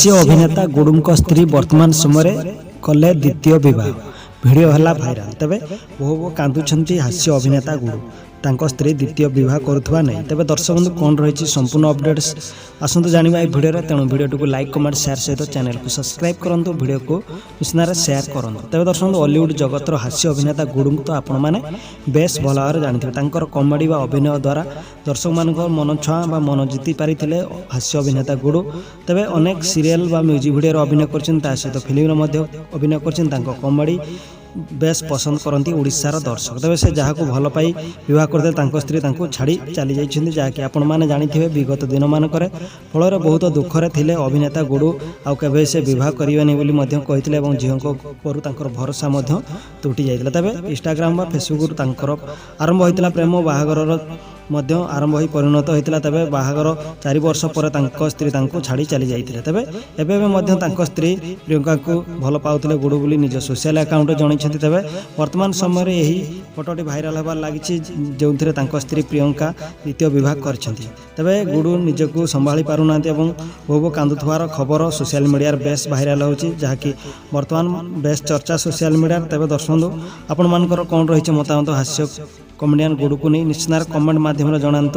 हास्य अभिनेता गुडुंको स्त्री वर्तमान समय कले द्वितीय बह भिडियो है भाइराल। तेबे बहु कांदुंट हास्य अभिनेता गुडू तांको स्त्री द्वितीय बह करुवा नहीं। तेबे दर्शक बंधु कौन रही संपूर्ण अपडेट्स आसतु जाना ये भिडियो। तेणु भिडियो को लाइक कमेंट शेयर सहित चैनल को सब्सक्राइब करूँ, भिडियो को सूचना शेयर करूँ। तेज दर्शक बंधु हॉलीवुड जगतर हास्य अभिनेता गुडू तो आपण मैंने बेस भल भाव जानते कमेडी व अभिनय द्वारा दर्शक मान मन छुआ मन जीति पारी हास्य अभिनेता गुडू। तेबे अनेक सीरियल व म्यूजिक भिडियो अभिनय कर सहित फिल्म अभिनय कर कमेडी बेस पसंद करती ओडिशार दर्शक। तेज से जहाँ को भल पाई विवाह करते स्त्री छाड़ी चली जाइए, जहाँकि आपण मैंने जानी विगत दिन मानक फल बहुत दुखरे थिले अभिनेता गुडू आउ केबे से विवाह करेनि कहते झील पर भरोसा तुटी जाता। तेज इंस्टाग्राम व फेसबुक आरंभ होता प्रेम बाहागर आरंभ हो परिणत होता। तेज बाहागर 4 वर्ष पर स्त्री छाड़ी चली जाते। तेज एवं स्त्री प्रियंका को भल पाते गुडू बोली निज सोशल अकाउंट जनइछन्ति। तेज वर्तमान समय यही फोटोटी भाइराल होबार लगी जो स्त्री प्रियंका द्वितीय बह कर। तेज गुडू निजक संभाली पारना बहु कांदुवार खबर सोशल मीडिया बेस भाइराल होची, जहाँकि वर्तमान बेस चर्चा सोशल मीडिया। तेज दर्शक आपण मानकर कौन रही मतामत हास्य कमेडियन गुडू को नहीं निश्चित कमेंट माध्यम जनातु।